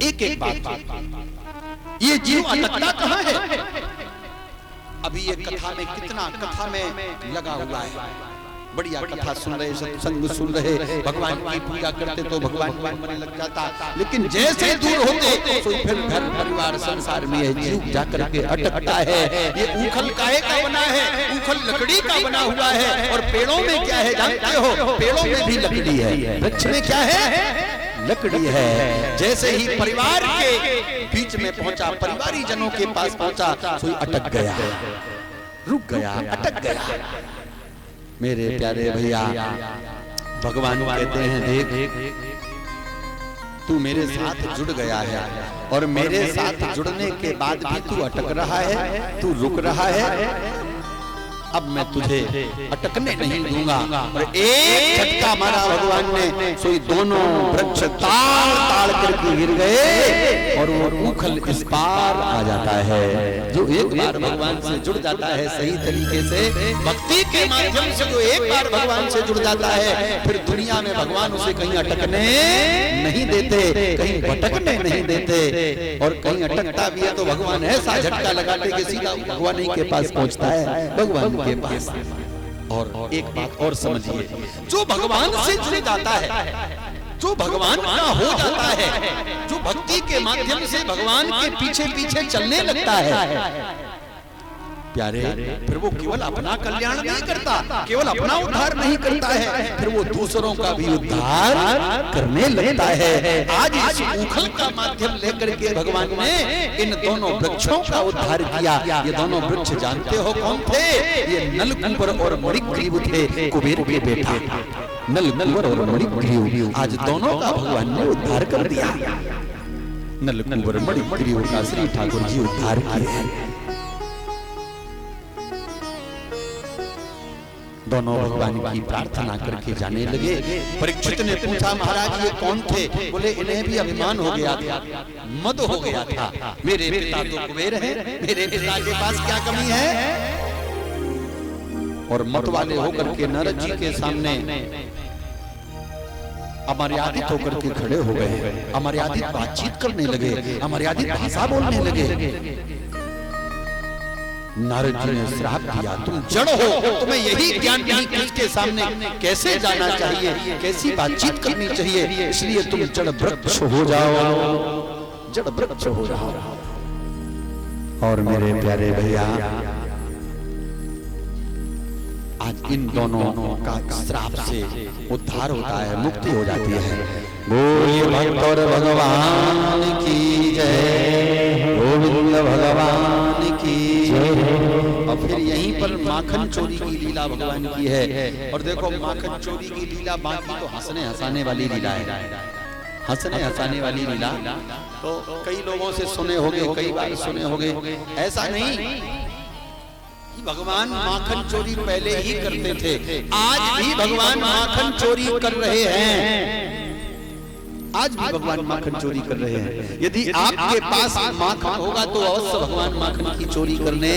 एक एक बात। ये जीव अटकता कहाँ है? अभी ये कथा में कितना कथा में लगा हुआ है, बढ़िया कथा सुन रहे, सत्संग सुन रहे, भगवान की पूजा करते तो भगवान में मन लग जाता, लेकिन जैसे दूर होते तो फिर घर परिवार संसार में ये जीव जाकर के अटकता है। ये ऊखल काहे का बना है? ऊखल लकड़ी का बना हुआ है। और पेड़ों में क्या है जानते हो? पेड़ों में भी लकड़ी है, वृक्ष में क्या है? लकड़ी है। जैसे ही परिवार के बीच में पहुंचा, परिवारी जनों के पास पहुंचा, कोई अटक गया, रुक गया, अटक गया। मेरे प्यारे भैया, भगवान कहते हैं देख, तू मेरे साथ जुड़ गया है और मेरे साथ जुड़ने के बाद भी तू अटक रहा है, तू रुक रहा है। अब मैं तुझे अटकने नहीं दूंगा। और एक झटका मारा भगवान ने, सोई दोनों वृक्ष ताड़ ताड़ करके गिर गए और वो ऊखल इस पार आ जाता है। जो एक बार भगवान से जुड़ जाता है सही तरीके से, भक्ति के माध्यम से जो एक बार भगवान से जुड़ जाता है, फिर दुनिया में भगवान उसे कहीं अटकने नहीं देते, कहीं भटकने नहीं देते। और कहीं अटकता भी है तो भगवान ऐसा झटका लगाते कि सीधा भगवान ही के पास पहुंचता है, भगवान के पास। और एक बात और समझिए, जो भगवान से जुड़ जाता है, जो भगवान का हो जाता है, जो भक्ति के माध्यम से भगवान के पीछे पीछे चलने लगता है, प्यारे, फिर वो केवल अपना कल्याण नहीं करता, केवल अपना उद्धार नहीं करता है, फिर वो दूसरों का भी उद्धार करने लगता है। आज इस ऊखल का माध्यम लेकर के भगवान ने इन दोनों वृक्षों का उद्धार किया। ये दोनों वृक्ष जानते हो कौन थे? ये नलकूबर और मणिग्रीव थे, कुबेर के बेटा नलकूबर और मणिग्रीव। आज दोनों का भगवान ने उद्धार कर दिया। नलकूबर मणिग्रीव का श्री ठाकुर जी उद्धार किए। दोनों भगवान की प्रार्थना करके जाने लगे। परीक्षित ने पूछा, महाराज ये कौन थे? बोले इन्हें भी अभिमान हो गया था, मद हो गया था। मेरे पिता तो कुबेर हैं, मेरे पिता के पास क्या कमी है? और मत वाले होकर के नारद जी के सामने अमर्यादित होकर के खड़े हो गए, अमर्यादित बातचीत करने लगे, अमर्यादित भाषा बोलने लगे। नारद जी ने श्राप दिया, तुम जड़ हो, तुम्हें यही ज्ञान नहीं कि उसके सामने कैसे जाना चाहिए, कैसी बातचीत करनी चाहिए, इसलिए तुम जड़ वृक्ष हो जाओ, जड़ वृक्ष हो जाओ। और मेरे प्यारे भैया, आज इन दोनों का श्राप से उद्धार होता है, मुक्ति हो जाती है। बोलिए भक्त और भगवान की जय, गोविंद भगवान की जय। और फिर यहीं पर माखन चोरी की लीला भगवान की है। और देखो माखन चोरी की लीला, बाकी तो हंसने हंसाने वाली लीला है, हंसने हंसाने वाली लीला तो कई लोगों से सुने होंगे, कई बार सुने होंगे। ऐसा नहीं कि भगवान माखन चोरी पहले ही करते थे, आज भी भगवान माखन चोरी कर रहे हैं, आज भी भगवान माखन चोरी कर रहे हैं। यदि आपके पास माखन होगा तो अवश्य भगवान माखन की चोरी करने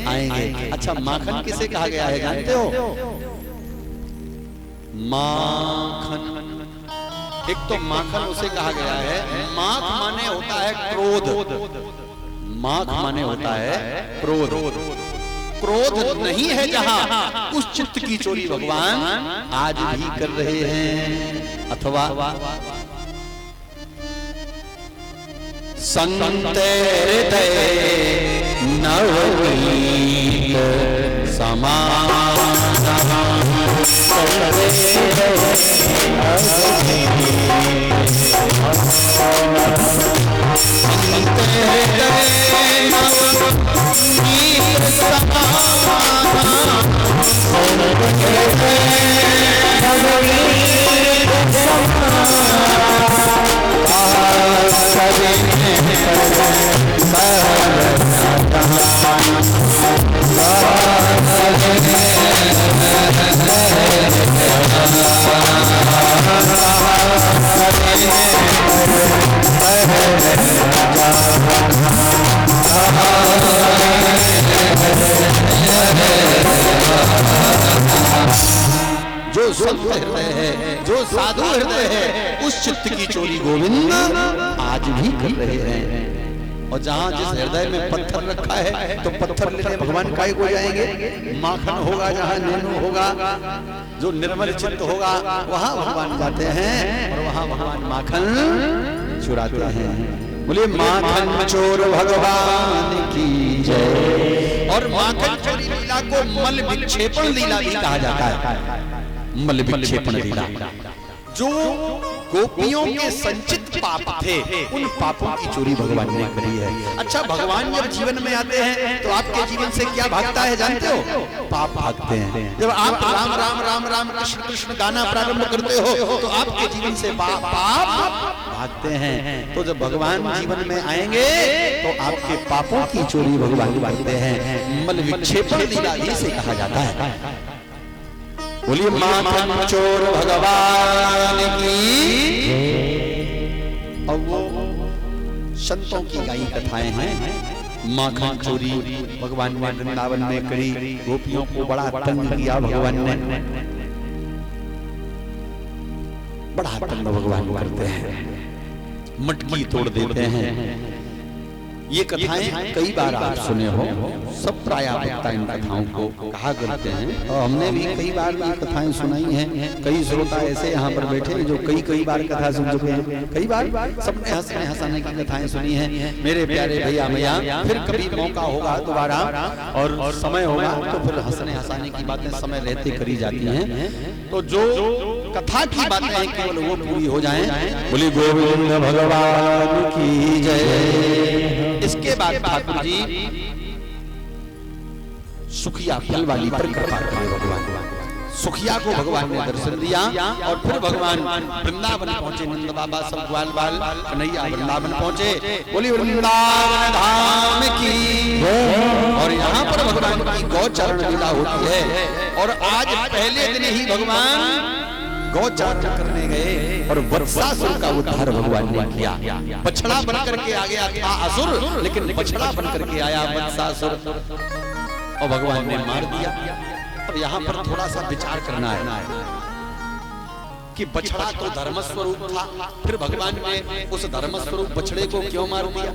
आएंगे। अच्छा, माखन किसे कहा गया है जानते हो? माखन, एक तो माखन उसे कहा गया है, माख माने होता है क्रोध, माख माने होता है क्रोध। क्रोध नहीं है जहां, उस चित्त की चोरी भगवान आज भी कर रहे हैं। अथवा संत हृदय नवनीत समाधान जो जो संत हृदय है, जो साधु हृदय है, उस चित्त की चोरी गोविंद आज भी कर रहे हैं। और जहाँ जिस हृदय में पत्थर रखा है तो पत्थर लेने भगवान काय को जाएंगे। माखन होगा जहाँ नेनु होगा, जो निर्मल चित्त होगा वहाँ भगवान जाते हैं और वहाँ भगवान माखन चुराते हैं। बोलिए माखन चोर भगवान की जय। और माखन चोरी लीला को मल विक्षेपण लीला भी कहा जाता है। मल विक्षेपण लीला, जो गोपियों के संचित पाप थे उन पापों की चोरी भगवान ने करी है। अच्छा, भगवान जब जीवन में आते हैं तो आपके जीवन से क्या भागता है जानते हो? पाप भागते हैं। जब आप राम राम राम राम कृष्ण कृष्ण गाना प्रारंभ करते हो तो आपके जीवन से पाप भागते हैं। तो जब भगवान जीवन में आएंगे तो आपके पापों की चोरी भगवान भागते हैं। मल विक्षेपण लीला इसे कहा जाता है। बोलिए माखन चोर भगवान की। और वो संतों की गाई कथाएं हैं। माखन चोरी भगवान ने वृंदावन में करी, गोपियों को बड़ा तंग किया भगवान ने, बड़ा तंग भगवान करते हैं, मटकी तोड़ देते हैं। ये कथाएं कई बार आप सुने हो, सब प्राय वक्ता इन कथाओं को कहा करते हैं और हमने भी कई बार ये कथाएं सुनाई हैं। कई श्रोता ऐसे यहाँ पर बैठे हैं जो कई बार कथा सुन चुके हैं। कई बार सबने हंसने हंसाने की कथाएं सुनी हैं। मेरे प्यारे भैया मैया, फिर कभी मौका होगा दोबारा और समय होगा तो फिर हंसने हंसाने की बातें समय रहते करी जाती हैं। तो जो कथा की बातें हैं केवल वो पूरी हो जाएं। बोली गोविंद भगवान की जय। इसके बाद ठाकुर जी सुखिया फल वाली पर कृपा करे भगवान। सुखिया को भगवान ने दर्शन दिया और फिर भगवान वृंदावन पहुंचे। नंद बाबा सब ग्वाल बाल कन्हैया वृंदावन पहुंचे। बोली वृंदावन धाम की। और यहाँ पर भगवान की गौचरण लीला होती है। और आज पहले दिन ही भगवान गौचारण करने गए और वत्सासुर का उद्धार भगवान ने किया। बछड़ा बनकर के आ गया था असुर, लेकिन बछड़ा बनकर के आया वत्सासुर और भगवान ने मार दिया। अब यहाँ पर थोड़ा सा विचार करना है कि बछड़ा तो धर्म स्वरूप था, फिर भगवान ने उस धर्म स्वरूप बछड़े को क्यों मार दिया?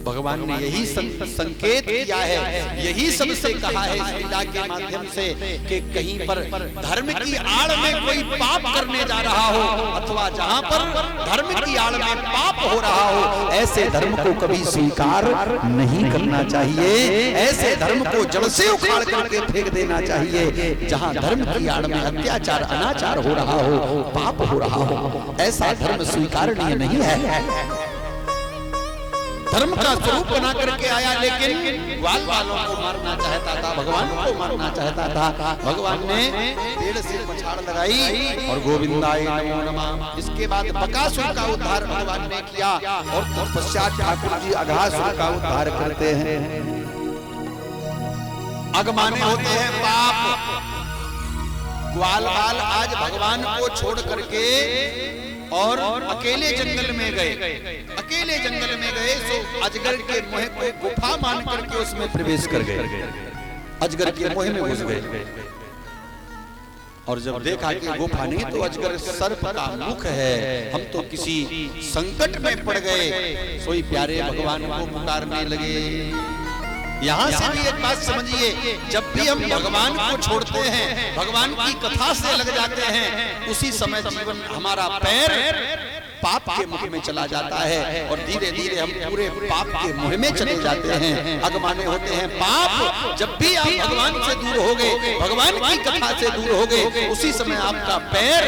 भगवान ने यही संकेत किया है, यही सबसे कहा है इस लीला के माध्यम से कि कहीं पर धर्म की आड़ में कोई पाप करने जा रहा हो अथवा जहां पर धर्म की आड़ में पाप हो रहा हो, ऐसे धर्म को कभी स्वीकार नहीं करना चाहिए। ऐसे धर्म को जड़ से उखाड़ करके फेंक देना चाहिए। जहां धर्म की आड़ में अत्याचार अनाचार हो रहा हो, पाप हो रहा हो, ऐसा धर्म स्वीकारनीय नहीं है। धर्म का स्वरूप बना करके आया, लेकिन ग्वाल वालों को मारना चाहता था, भगवान को मारना चाहता था। भगवान ने पेड़ से बछाड़ लगाई और गोविंदाय नमो नमः। इसके बाद बकासुर का उद्धार भगवान ने किया और तत्पश्चात ठाकुर जी अघासुर का उद्धार करते हैं। अगमाने होते हैं पाप। ग्वाल बाल आज भगवान को छोड़ करके और अकेले जंगल में गए। अकेले जंगल में गए सो अजगर के मोह को गुफा मान करके उसमें प्रवेश कर गए। अजगर के मोह में घुस गए और जब देखा कि गुफा नहीं तो अजगर सर्प का मुख है, हम तो किसी संकट में पड़ गए। सोई प्यारे भगवान को पुकारने लगे। यहाँ से भी एक बात समझिए, जब भी हम भगवान को छोड़ते हैं, भगवान की कथा से लग जाते हैं, उसी समय जीवन हमारा पैर पाप के मुख में चला जाता है और धीरे धीरे हम पूरे पाप के मुह में चले जाते हैं। अगमाने होते हैं पाप। जब भी आप भगवान से दूर हो गए, भगवान की कथा से दूर हो गए, उसी समय आपका पैर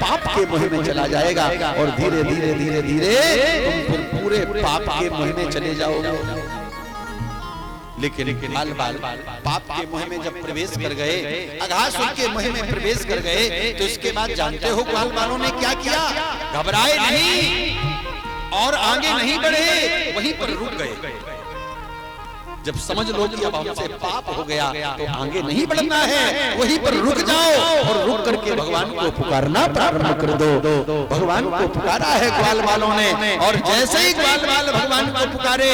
पाप के मुह में चला जाएगा और धीरे धीरे धीरे धीरे तुम फिर पूरे पाप के मुह में चले जाओगे। लेकिन बाल बाल पाप के मुह में जब प्रवेश कर गए, अघासुर के मुह में प्रवेश कर गए, तो इसके बाद जानते हो ग्वाल बालों ने क्या किया? घबराए नहीं और आगे नहीं बढ़े, वहीं पर रुक गए। जब समझ लो कि अब हमसे पाप हो गया तो आगे नहीं बढ़ना है, वहीं पर रुक जाओ और रुक करके भगवान को पुकारना प्रारंभ कर दो। भगवान को पुकारा है ग्वाल बालों ने और जैसे ही ग्वाल बाल भगवान को पुकारे,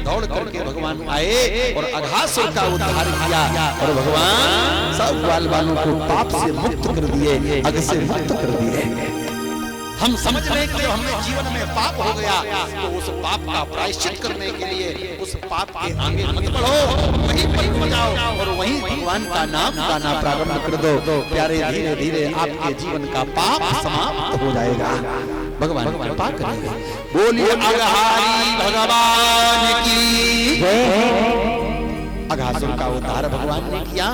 दौड़ करके भगवान आए और अघासुर का उद्धार किया और भगवान सब ग्वाल बालों को पाप से मुक्त कर दिए, अघ से मुक्त कर दिए। हम समझ रहे कि जब हमें जीवन में पाप हो गया तो उस पाप का प्रायश्चित करने के लिए उस पाप के आगे मत बढ़ो, वहीं पर रुक जाओ और वहीं भगवान का नाम गाना प्रारंभ कर दो। प्यारे धीरे धीरे आपके जीवन का पाप समाप्त हो जाएगा। भगवान कृपा करेंगे। बोलिए अघहारी भगवान की जय। अघासुर का उद्धार भगवान ने किया।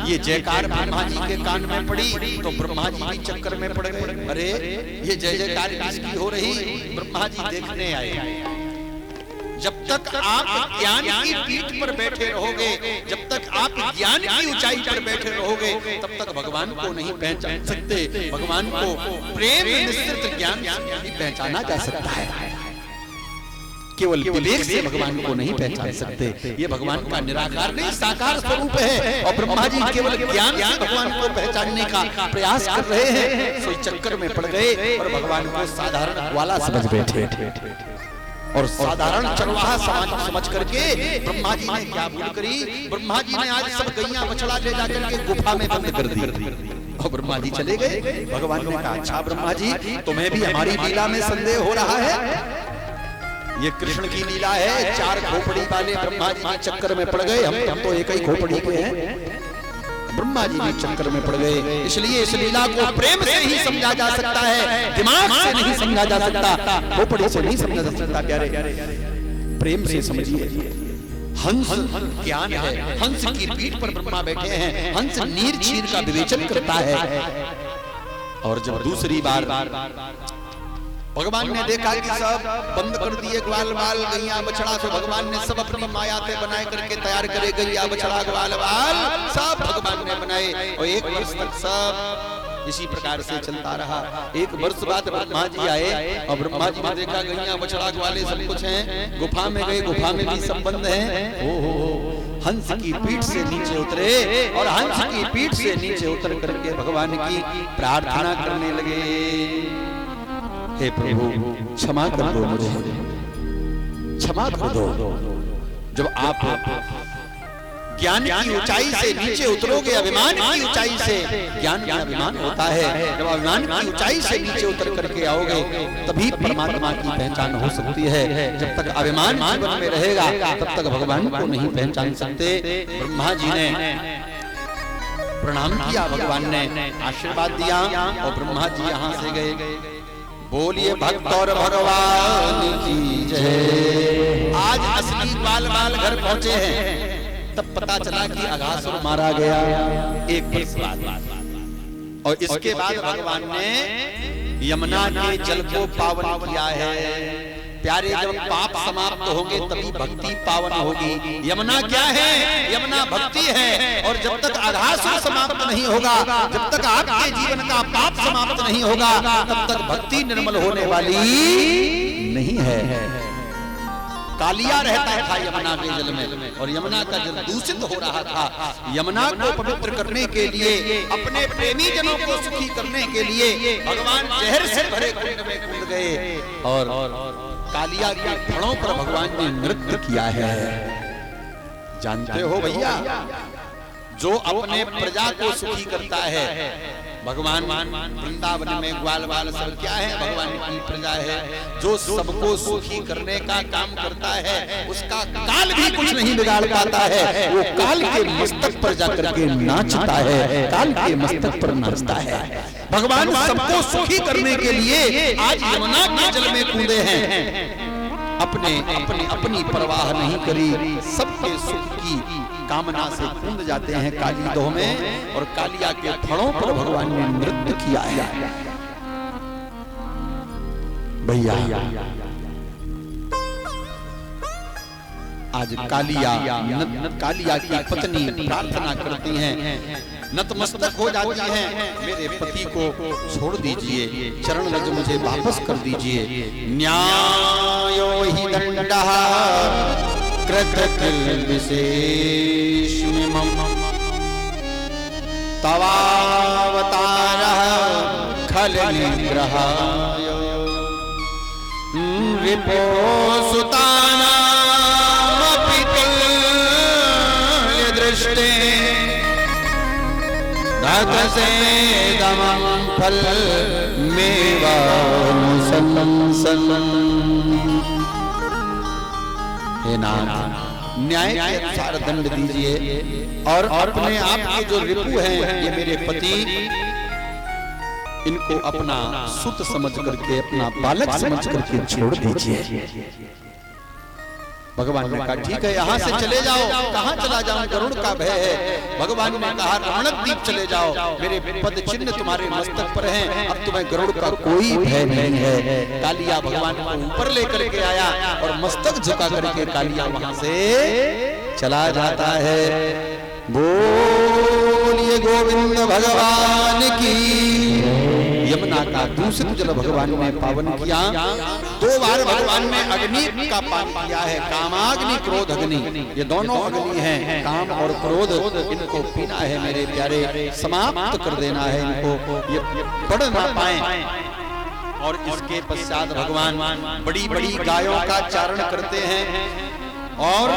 ये जयकार ब्रह्मा जी के कान में पड़ी तो ब्रह्मा जी भी चक्कर में पड़ गए। अरे ये जय जयकार किसकी हो रही? ब्रह्मा जी देखने आए। जब तक आप ज्ञान की पीठ पर बैठे रहोगे, जब तक आप ज्ञान की ऊंचाई पर बैठे रहोगे, तब तक भगवान को नहीं पहचान सकते। भगवान को प्रेम मिश्रित ज्ञान से पहचाना जा सकता है, केवल विवेक से भगवान को नहीं पहचान सकते। ये भगवान का निराकार नहीं साकार स्वरूप है और ब्रह्मा जी केवल ज्ञान से भगवान को पहचानने का प्रयास कर रहे हैं। सोई चक्कर में पड़ गए और भगवान को साधारण वाला समझ बैठे और साधारण चरवाहा समझ करके ब्रह्मा जी ने क्या भूल करी? ब्रह्मा जी ने आज सब गैया बछड़ा ले जाकर के गुफा में बंद कर दी और ब्रह्मा जी चले गए। भगवान ने कहा, अच्छा ब्रह्मा जी, तुम्हें भी हमारी लीला में संदेह हो रहा है? ये कृष्ण की लीला है। चार खोपड़ी वाले ब्रह्मा जी चक्कर में पड़ गए। हम तो एक ही खोपड़ी के हैं। ब्रह्मा जी भी चक्कर में पड़ गए। इसलिए इस लीला को प्रेम से ही समझा जा सकता है, दिमाग से नहीं समझा जा सकता, खोपड़ी से नहीं समझा जा सकता। प्यारे प्रेम से समझिए। हंस ज्ञान है। हंस की पीठ पर ब्रह्मा बैठे हैं। हंस नीर चीर का विवेचन करता है। और जब दूसरी बार भगवान ने देखा कि सब बंद कर दिए ग्वाल बाल गैया बछड़ा, तो भगवान ने सब अपनी माया से बनाए करके तैयार करे गैया बछड़ा ग्वाल बाल सब भगवान ने बनाए और 1 वर्ष तक सब इसी प्रकार से चलता रहा। 1 वर्ष बाद ब्रह्मा जी आए और ब्रह्मा जी ने देखा गैया बछड़ा ग्वाले सब कुछ हैं। गुफा में गए, गुफा में भी सब बंद हैं। ओहो, हंस की पीठ से नीचे उतरे और हंस की पीठ से नीचे उतर करके भगवान की प्रार्थना करने लगे। हे प्रभु, क्षमा कर दो मुझे, क्षमा कर दो। जब आप ज्ञान की ऊंचाई से नीचे उतरोगे, अभिमान की ऊंचाई से, ज्ञान का अभिमान होता है, जब अभिमान की ऊंचाई से नीचे उतर करके आओगे तभी परमात्मा की पहचान हो सकती है। जब तक अभिमान जीवन में रहेगा तब तक भगवान को नहीं पहचान सकते। ब्रह्मा जी ने प्रणाम किया, भगवान ने आशीर्वाद दिया और ब्रह्मा जी यहाँ से गए। बोलिए भक्त और भगवान की जय। आज असली ग्वाल बाल घर पहुंचे हैं। तब पता चला कि अघासुर मारा गया 1 वर्ष बाद। और इसके बाद भगवान ने यमुना के जल को पावन किया है। प्यारे, जब पाप समाप्त होंगे तभी भक्ति पावन होगी। यमुना क्या है? यमुना भक्ति है। और जब तक अघासुर समाप्त नहीं होगा, जब तक आपके जीवन का पाप समाप्त नहीं होगा, तब तक भक्ति निर्मल होने वाली नहीं है। कालिया रहता था यमुना के जल में और यमुना का जल दूषित हो रहा था। यमुना को पवित्र करने के लिए, अपने प्रेमी जनों को सुखी करने के लिए भगवान जहर से भरे कुंड में कूद गए और कालिया के फणों पर भगवान ने नृत्य किया है। जानते हो भैया, जो अपने प्रजा को सुखी करता है, भगवान वृंदावन में ग्वाल बाल सब क्या है? भगवान की प्रजा है। जो सबको सुखी करने का काम करता है उसका काल भी कुछ नहीं बिगाड़ पाता है। वो काल के मस्तक पर जाकर के नाचता है, काल के मस्तक पर नाचता है। भगवान सबको सुखी करने के लिए आज यमुना के जल में कूदे हैं। अपनी परवाह नहीं करी, सबके सुख की कामना से कूद जाते हैं काली दोह में। और कालिया के फणों पर भगवान ने नृत्य किया है। भैया आज कालिया की पत्नी प्रार्थना करती हैं, नतमस्तक हो जाती हैं, मेरे पति को छोड़ दीजिए, चरण रज मुझे वापस कर दीजिए। न्यायो हि दंडः कृतकृत विशेषमिमं तवावतारः खलनिग्रहाय रिपोसुतानां भक्त से दमम फल मेवा मुसलसल। हे नाथ, न्याय के अनुसार दंड दीजिए और अपने आप के जो रिपु हैं, ये मेरे पति, इनको अपना सुत समझ करके, अपना बालक समझ करके छोड़ दीजिए। भगवान ने कहा ठीक है, यहाँ से चले जाओ। कहाँ चला जाऊं, गरुड़ का भय है। भगवान ने कहा रमणद्वीप चले जाओ, मेरे पद चिन्ह तुम्हारे मस्तक पर हैं, अब तुम्हें गरुड़ का कोई भय नहीं है। कालिया भगवान को ऊपर लेकर के आया और मस्तक झुका करके कालिया वहां से चला जाता है। बोलिए गोविंद भगवान की। यमुना का दूषित जल भगवान ने पावन किया। 2 बार भगवान ने अग्नि का पान किया है, कामाग्नि क्रोध अग्नि, ये दोनों अग्नि हैं, काम और क्रोध, इनको पीना है मेरे प्यारे, समाप्त कर देना है इनको, ये बढ़ ना पाए। और इसके पश्चात भगवान बड़ी बड़ी गायों का चारण करते हैं और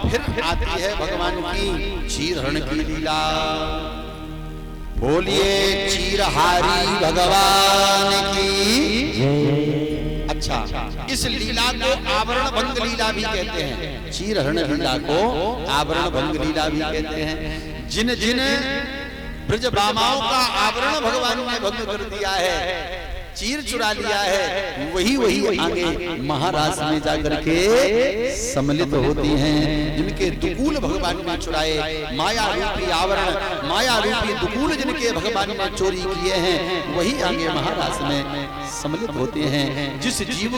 फिर आती है भगवान की क्षीरहरण की लीला। बोलिए क्षीरहारी भगवान की। अच्छा, इस लीला को आवरण भंग लीला भी कहते हैं। क्षीरहरण लीला को आवरण भंग लीला भी कहते हैं। जिन जिन ब्रज बामाओं का आवरण भगवान ने भंग कर दिया है, चीर चुरा लिया है, वही आगे महाराज में जाकर के सम्मिलित होती हैं। जिनके दुकूल भगवान ने चुराए, माया रूपी आवरण, माया रूपी दुकूल जिनके भगवान ने चोरी किए हैं, वही आगे महाराज में सम्मिलित होते हैं। जिस जीव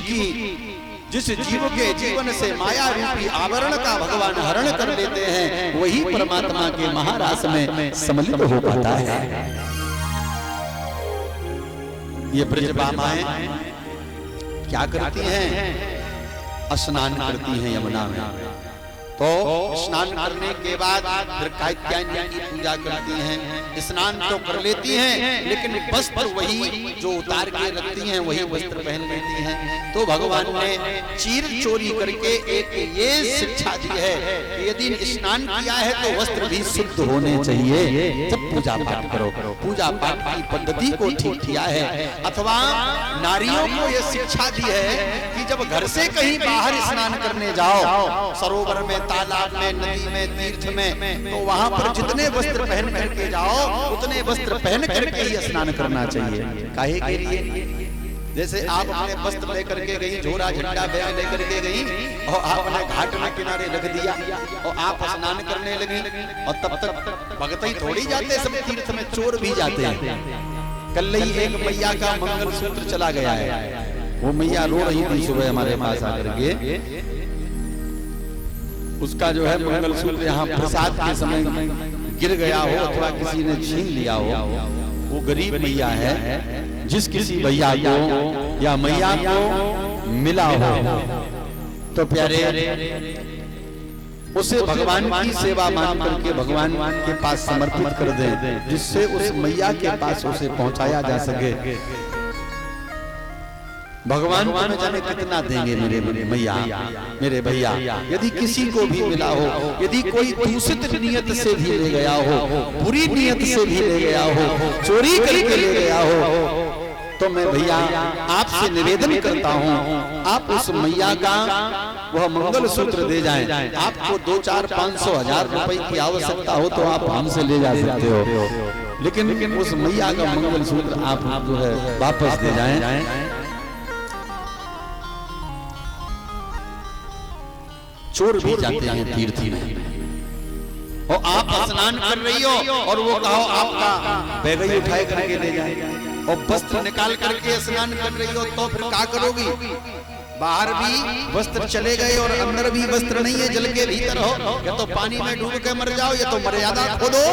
के जीवन से माया रूपी आवरण का भगवान हरण कर लेते हैं, वही परमात्मा के महाराज में सम्मिलित हो पाता है। ये ब्रज बामाएं क्या करती हैं? स्नान करती हैं यमुना में। तो स्नान करने के बाद फिर कात्यायनी की पूजा करती हैं। स्नान तो कर लेती हैं, लेकिन वस्त्र वही जो उतार के रखती हैं, वही वस्त्र पहन लेती हैं। तो भगवान ने चीर चोरी करके एक ये शिक्षा दी है कि यदि स्नान किया है तो वस्त्र भी शुद्ध होने चाहिए, जब पूजा पाठ करो। पूजा पाठ की पद्धति को ठीक किया है। अथवा नारियों को यह शिक्षा दी है कि जब घर से कहीं बाहर स्नान करने जाओ, सरोवर में, तालाब में, नदी में, तीर्थ में, तो वहां पर जितने वस्त्र पहन करके जाओ, उतने वस्त्र पहन करके ही स्नान करना चाहिए। काहे के लिए? जैसे आप अपने वस्त्र लेकर के गई, झोरा झंडा बैग लेकर के गई और आपने घाट में किनारे रख दिया और आप स्नान करने लगी, और तब तक भगत ही थोड़ी जाते, सब तीर्थ में चोर भी जाते हैं। कल ही एक मैया का मंगल सूत्र चला गया है, वो मैया रो रही थी सुबह हमारे पास आकर के। उसका जो है मंगल सूत्र यहाँ प्रसाद के समय गिर गया हो अथवा किसी ने छीन लिया हो। वो गरीब मैया है, जिस किसी भैया को या मैया को मिला हो तो प्यारे उसे भगवान की सेवा मान करके भगवान के पास समर्पित कर दें, जिससे उस मैया के पास उसे पहुंचाया जा सके। भगवान को न जाने कितना देंगे मेरे मैया, मेरे भैया। यदि किसी को भी मिला हो, यदि कोई दूषित नियत से भी ले गया हो, बुरी नियत से भी ले गया हो, चोरी करके ले गया हो, तो मैं भैया आपसे निवेदन करता हूँ, आप उस मैया का वह मंगल सूत्र दे जाएं। आपको 2, 4, 500, 1000 रुपए की आवश्यकता हो तो आप हमसे ले जा सकते हो, लेकिन उस मैया का मंगल सूत्र आप जो है वापस दे जाएं। चोर भी जाते हैं तीर्थ में, और आप स्नान कर रही हो और वो कहो आपका बैग ही उठाए करके ले जाए, और वस्त्र निकाल करके स्नान कर रही हो, तो फिर क्या करोगी? बाहर भी वस्त्र चले गए और अंदर भी वस्त्र नहीं है, जल के भीतर हो, या तो पानी में डूब के मर जाओ या तो मर्यादा खो दो।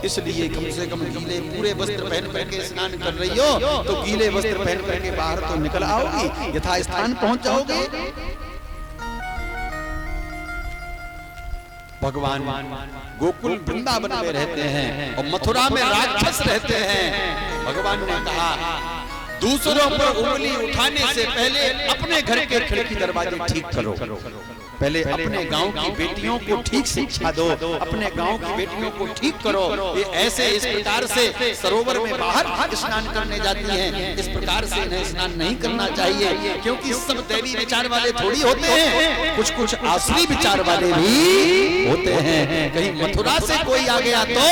इसलिए कम से कम गीले पूरे वस्त्र पहन करके स्नान कर रही हो तो गीले वस्त्र पहन करके बाहर तो निकल आओगी, यथा स्थान पहुंच जाओगे। भगवान गोकुल वृंदावन में रहते हैं और मथुरा में राक्षस रहते हैं। भगवान ने कहा दूसरों पर उंगली उठाने से पहले अपने घर के खिड़की दरवाजे ठीक करो। पहले अपने गांव की बेटियों को ठीक शिक्षा दो, अपने गांव की बेटियों को ठीक करो। ये ऐसे इस प्रकार से सरोवर में बाहर स्नान करने जाती हैं, इस प्रकार से इन्हें स्नान नहीं करना चाहिए, क्योंकि सब दैवी विचार वाले थोड़ी होते हैं, कुछ कुछ आसुरी विचार वाले भी होते हैं। कहीं मथुरा से कोई आ गया तो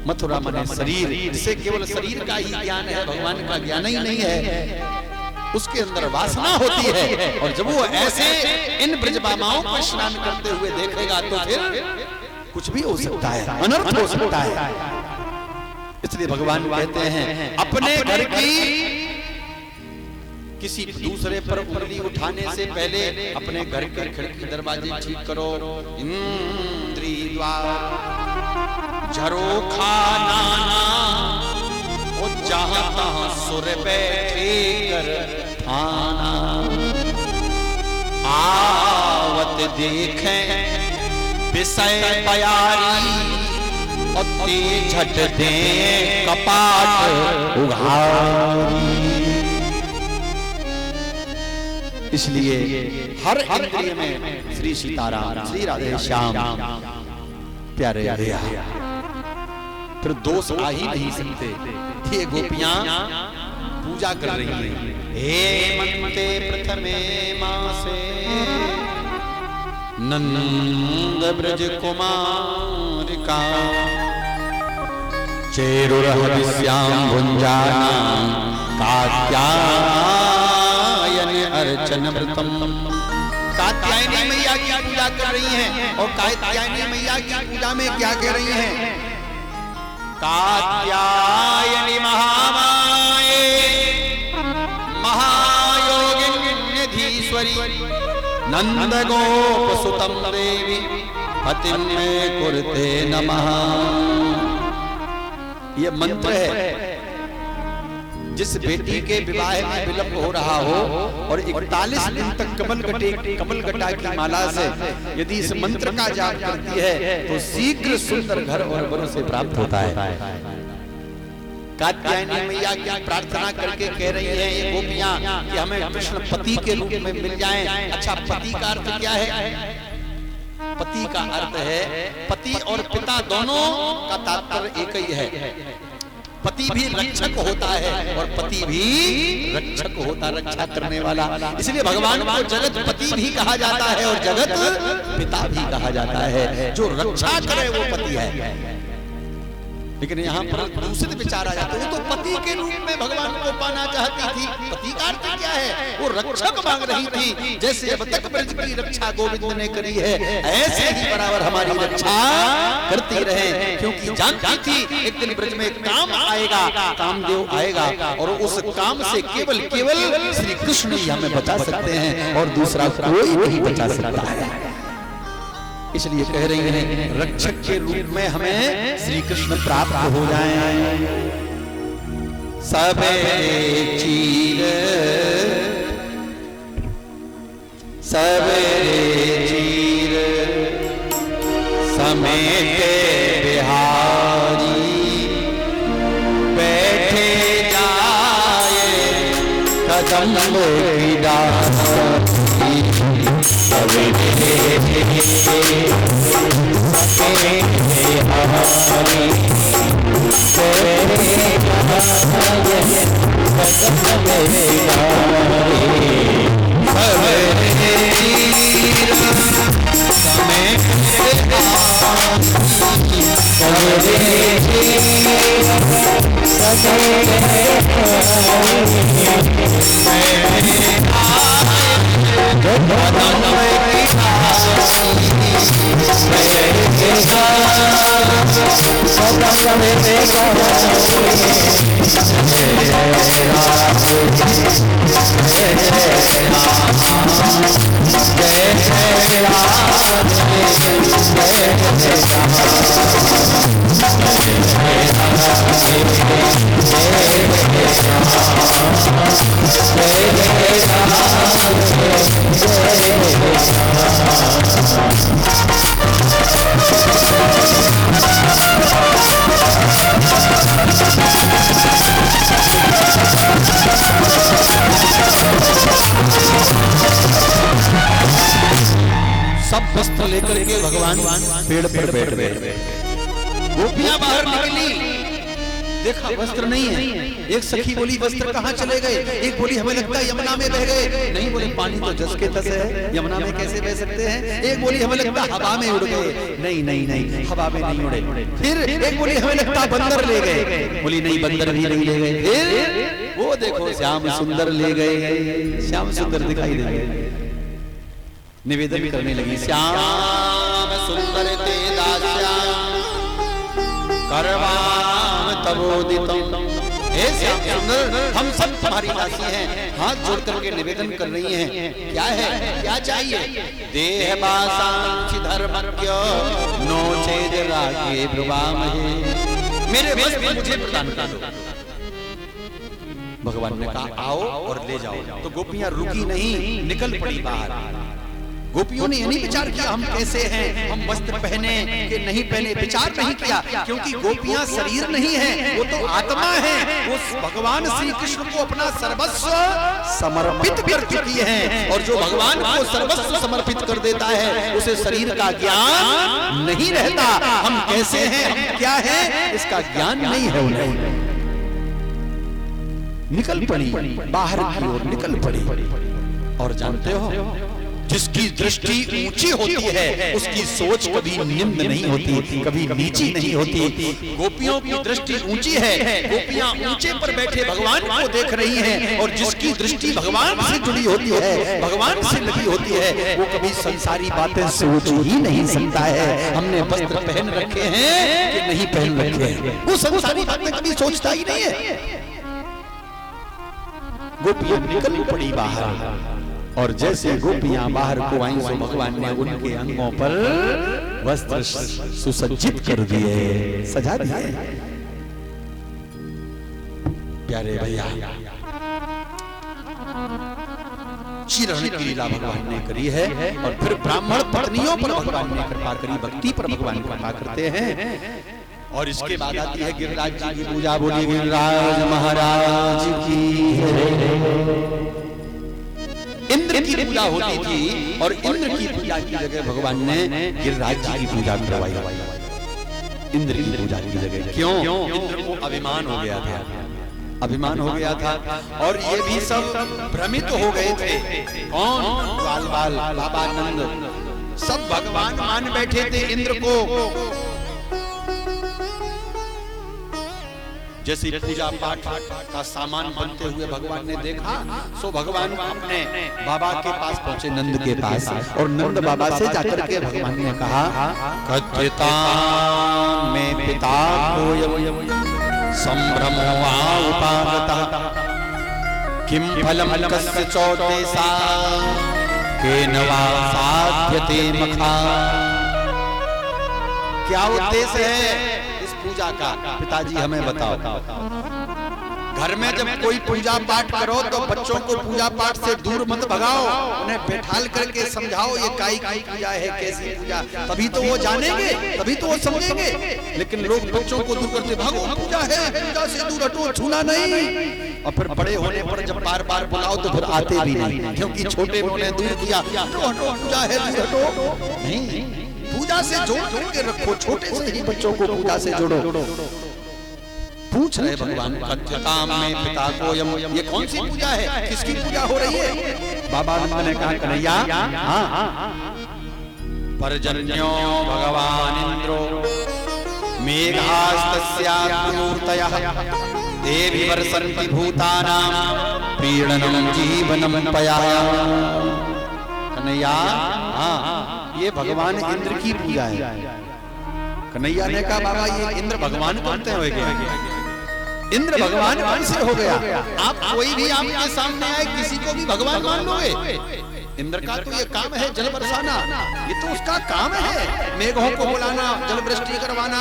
मथुरा माने शरीर, जिसे केवल शरीर का ही ज्ञान है, भगवान का ज्ञान ही नहीं है, उसके अंदर वासना होती है। और जब वो ऐसे इन ब्रजबामाओं को स्नान करते हुए देखेगा तो फिर कुछ भी हो सकता है, अनर्थ हो सकता है। इसलिए भगवान कहते हैं अपने घर की किसी दूसरे पर उंगली उठाने से पहले अपने घर के खिड़की दरवाजे ठीक करो। इंद्री द्वार झरोखा नाना, जहां तहां सुर बैठे कर थाना, आवत देखें विषय बयारी, और झट दे कपाट उघारी। इसलिए हर इंद्रिय में श्री सीताराम, श्री राधे श्याम प्यारे भैया, फिर दोष आ ही नहीं सकते। ये गोपियां पूजा कर रही हैं। हे मनते प्रथमे मासे नंद ब्रज कुमारिका, चेरुरहस्याम भुंजाना कात्यायन अर्चन व्रतम। कात्यायनी मैया की पूजा कर रही हैं, और कात्यायनी मैया की पूजा में क्या कह रही हैं? कात्यायनी महामाये महायोगिनीधीश्वरी, नंद गोप सुतम देवी पतिं मे कुरुते नमः। ये मंत्र है। जिस बेटी के विवाह में विलंब हो रहा हो और 41 दिन तक कमलगटा की माला से यदि इस मंत्र का जाप करती है तो शीघ्र सुंदर घर और वरों से प्राप्त होता है। कात्यायनी मैया की प्रार्थना करके कह रही है ये गोपियां कि हमें कृष्ण पति के रूप में मिल जाएं। अच्छा, पति का अर्थ क्या है? पति का अर्थ है पति और पिता दोनों का तात्पर्य एक ही है। पति भी रक्षक होता है और पति भी रक्षक होता, रक्षा करने वाला। इसलिए भगवान को जगत पति भी कहा जाता है और जगत पिता भी कहा जाता है। जो रक्षा करे वो पति है। लेकिन यहाँ पर दूसरे विचार आ जाते हैं, वो तो पति के रूप में भगवान को पाना चाहती थी। पति का अर्थ क्या है? वो रक्षक मांग रही थी। जैसे अब तक ब्रज की रक्षा गोविंद ने करी है, ऐसे ही बराबर हमारी रक्षा करती रहे, क्योंकि जानती थी एक दिन ब्रज में एक काम आएगा, कामदेव आएगा, और उस काम से केवल श्री कृष्ण ही हमें बचा सकते हैं और दूसरा कोई नहीं बचा सकता है। इसलिए कह रही हैं रक्षक के रूप में हमें श्री कृष्ण प्राप्त हो जाएं। सवेरे चीर समेटे बिहारी, बैठे जाए कदम की डाली। वस्त्र लेकर के भगवान पेड़ पर बैठ गए। गोपियां बाहर निकली, देखा वस्त्र नहीं है। एक सखी बोली वस्त्र कहाँ चले गए? एक बोली हमें लगता है यमुना में बह गए। नहीं, बोले पानी तो जस के तस है, यमुना में कैसे बह सकते हैं? एक बोली हमें लगता है हवा में उड़ गए। नहीं नहीं नहीं, हवा में नहीं उड़े। फिर एक बोली हमें लगता है बंदर ले गए। बोली नहीं, बंदर भी नहीं ले गए। फिर वो देखो श्याम सुंदर ले गए, श्याम सुंदर दिखाई दे गए। निवेदन करने लगी, श्याम सुंदर ते दास्याम करवाम तबोदितम। हे श्याम सुंदर, हम सब तुम्हारी दासी हैं। हाथ जोड़ करके निवेदन कर रही हैं। क्या है, क्या चाहिए? देह बासांचि धर्मज्ञ नो चेद रागे ब्रुवामहे। मेरे वस्त्र मुझे प्रदान कर दो। भगवान ने कहा आओ और ले जाओ। तो गोपियां रुकी नहीं, निकल पड़ी बाहर। गोपियों ने यही विचार किया हम कैसे हैं, हम वस्त्र पहने कि नहीं पहने, विचार नहीं किया। क्योंकि गोपियां शरीर नहीं है, वो तो आत्मा है। वो भगवान श्री कृष्ण को अपना सर्वस्व समर्पित कर चुकी है। और जो भगवान को सर्वस्व समर्पित कर देता है उसे शरीर का ज्ञान नहीं रहता। हम कैसे हैं, हम क्या हैं, इसका ज्ञान नहीं है उन्हें। निकल पड़ी बाहर की ओर, निकल पड़ी। और जानते हो, जिसकी दृष्टि ऊंची होती है उसकी सोच कभी निम्न नहीं होती, कभी नीची नहीं होती। गोपियों की दृष्टि ऊंची है, गोपियां ऊंचे पर बैठे भगवान को देख रही हैं। और जिसकी दृष्टि भगवान से जुड़ी होती है, भगवान से लगी होती है, वो कभी संसारी बातें सोच ही नहीं सकता है। हमने वस्त्र पहन रखे हैं कि नहीं पहन रखे हैं, वो संसारी बातें कभी सोचता ही नहीं है। गोपियां निकल पड़ी बाहर। और जैसे गोपियां बाहर को आई तो भगवान ने उनके अंगों पर वस्त्र सुसज्जित कर दिए, सजा दिए। प्यारे भैया, चिरण की लीला भगवान ने करी है। और फिर ब्राह्मण पत्नियों पर भगवान ने कृपा करी, भक्ति पर भगवान कृपा करते हैं। और इसके बाद आती है गिरिराज जी की पूजा। बोली गिरिराज महाराज की। इंद्र की पूजा होती थी और इंद्र की पूजा की जगह भगवान ने गिरिराज जी की पूजा करवाई। इंद्र की पूजा की जगह क्यों? इंद्र को अभिमान हो गया था, अभिमान हो गया था। और ये भी सब भ्रमित हो गए थे। कौन? बाल बाबा नंद, सब भगवान मान बैठे थे इंद्र को। जैसे पूजा पाठ का सामान बनते हुए भगवान ने देखा, सो भगवान अपने बाबा के पास पहुंचे, नंद के पास। और नंद बाबा से जाकर के भगवान ने कहा, कथ्यता में पिता को संभ्रमो उपागतः किम फलम कस्य चौतेसा केन वा साध्यते मखा। क्या उद्देश्य है पूजा का? पिताजी हमें बताओ। घर में जब कोई पूजा पाठ करो तो बच्चों को पूजा पाठ से दूर मत भगाओ, उन्हें बैठाल करके समझाओ ये काई की पूजा है, कैसी पूजा, तभी तो वो जानेंगे, तभी तो वो समझेंगे। लेकिन लोग बच्चों को दूर करते, भागो पूजा है, पूजा से दूर हटो, छूना नहीं। और फिर बड़े होने पर जब बार बार बुलाओ तो फिर आते भी नहीं, क्योंकि छोटे में उन्हें दूर किया, हटो पूजा है, दूर हटो। नहीं, पूजा से जोड़ के रखो, छोटे से ही बच्चों को पूजा से जोड़ो। पूछ रहे भगवान, कथ्यता में पिता को ये कौन सी पूजा है, किसकी पूजा हो रही है? बाबा नंद ने कहा, कन्हैया परजन्यो भगवान इंद्रो मेघास्तस्यामूर्तयः देवी वर्षन्ति भूतानां पीडनं जीवनं पया। कन्हैया, ये भगवान इंद्र की पूजा है। कन्हैया ने कहा, बाबा ये इंद्र भगवान बनते हो गए, इंद्र भगवान कौन से हो गया? आप कोई भी आपके सामने आए किसी को भी भगवान मान लोगे? इंद्र का तो ये काम है जल बरसाना, ये तो उसका काम है, मेघों को बुलाना, जल वृष्टि करवाना।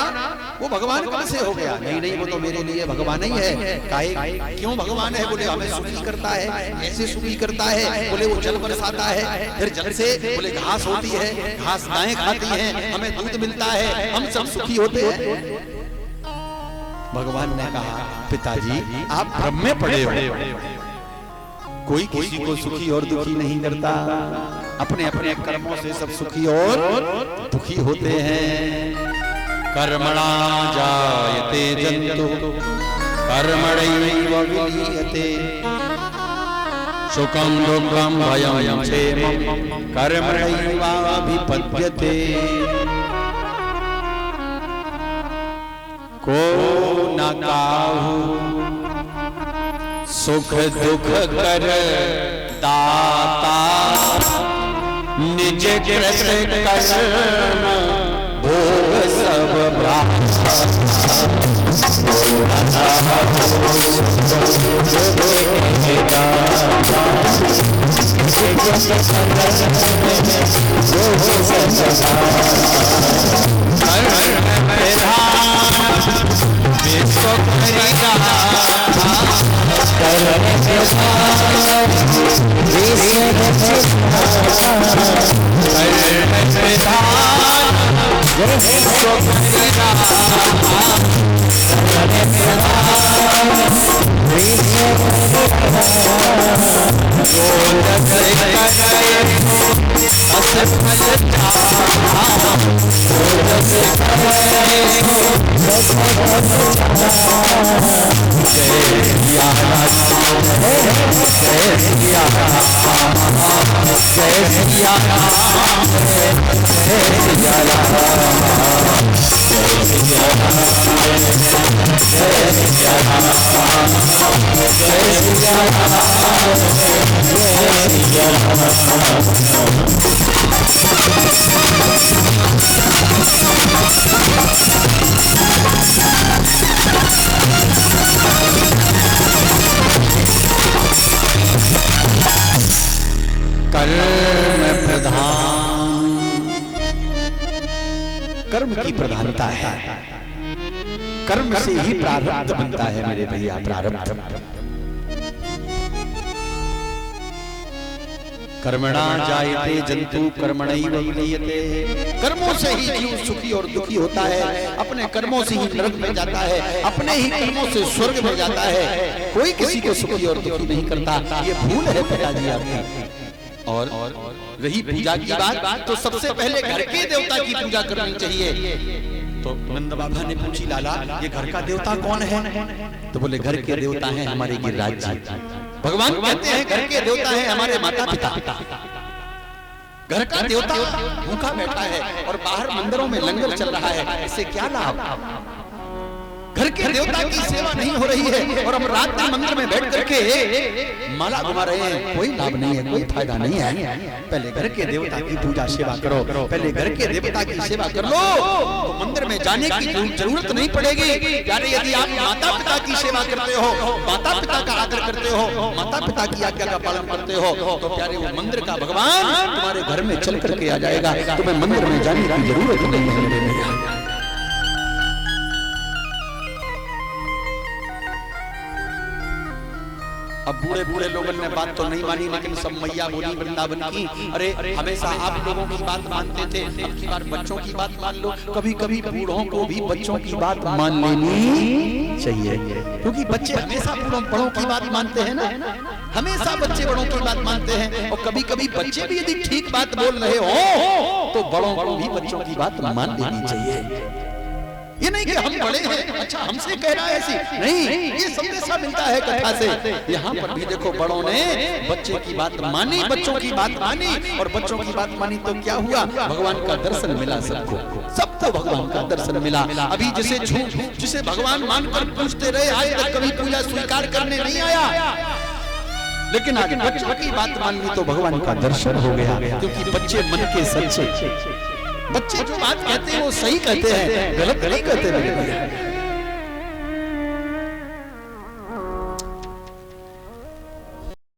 वो भगवान कौन से हो गया? नहीं नहीं, वो तो मेरे लिए भगवान ही है। काहे क्यों भगवान है? बोले हमें सुखी करता है, ऐसे सुखी करता है। बोले वो जल बरसाता है, फिर जल से बोले घास होती है, घास गायें खाती हैं, हमें दूध मिलता है, हम सब सुखी होते हैं। भगवान ने कहा, पिताजी आप भ्रम में पड़े हो, कोई किसी को सुखी और दुखी नहीं करता। अपने अपने कर्मों से सब सुखी और दुखी होते हैं। कर्मणा जायते जंतु कर्मणैव विलीयते सुखं दुःखं भयं क्षेमं कर्मणैवाभिपद्यते। को न काहू सुख दुख कर दाता निज कृत कर्म भोग सब कर्म की प्रधानता है। कर्म से ही प्रारब्ध बनता है मेरे भैया, प्रारब्ध। कर्मणा जायते जंतु कर्मणैव विलीयते। कर्मों से ही जीव सुखी और दुखी होता है, अपने कर्मों से ही नरक में जाता है, अपने ही कर्मों से स्वर्ग में जाता है। कोई किसी को सुखी और दुखी नहीं करता। ये भूल है पिताजी आपकी। और रही पूजा की बात, तो सबसे पहले घर के देवता की पूजा करनी चाहिए। तो नंद बाबा ने पूछी, लाला ये घर का देवता कौन है? तो बोले घर के देवता हैं हमारे गिरिराज जी। भगवान कहते हैं घर के देवता हैं हमारे माता पिता। घर का देवता भूखा बैठा है और बाहर मंदिरों में लंगर चल रहा है, इससे क्या लाभ? घर के देवता की सेवा नहीं हो रही है और हम रात में मंदिर में बैठ करके माला घुमा रहे हैं, कोई लाभ नहीं है, कोई फायदा नहीं है। पहले घर के देवता की पूजा सेवा करो, पहले घर के देवता की सेवा कर लो, तो मंदिर में जाने की जरूरत नहीं पड़ेगी। यानी यदि आप माता पिता की सेवा करते हो, माता पिता का आदर करते हो, माता पिता की आज्ञा का पालन करते हो, तो प्यारे वो मंदिर का भगवान तुम्हारे घर में चल करके आ जाएगा। तुम्हें मंदिर में जाने की जरूरत नहीं है मेरे भैया। अब बूढ़े बूढ़े लोगों ने बात तो नहीं मानी, लेकिन सब मैया बोली वृंदावन की। अरे हमेशा आप लोगों की बात मानते थे, अब की बार बच्चों की बात मान लो। कभी कभी बूढ़ों को भी बच्चों की बात मान लेनी चाहिए, क्योंकि बच्चे हमेशा बड़ों की बात मानते हैं ना, हमेशा बच्चे बड़ों की बात मानते हैं। और कभी कभी बच्चे भी यदि ठीक बात बोल रहे हो तो बड़ों को भी बच्चों की बात मान लेनी चाहिए। ये नहीं कि हम बड़े हैं, अच्छा हमसे कह रहा है ऐसी नहीं, ये संदेशा मिलता है कथा से। यहाँ पर भी देखो बड़ों ने बच्चे की बात मानी, बच्चों की बात मानी, और बच्चों की बात मानी तो क्या हुआ? भगवान का दर्शन मिला सबको, सबको भगवान का दर्शन मिला। अभी जिसे भगवान मानकर पूछते रहे, आज तक कभी पूजा स्वीकार करने नहीं आया, लेकिन आज बच्चों की बात मान ली तो भगवान का दर्शन हो गया। क्योंकि बच्चे मन के सच्चे, बच्चे जो बात कहते हैं वो सही कहते हैं, गलत नहीं कहते मेरे भैया।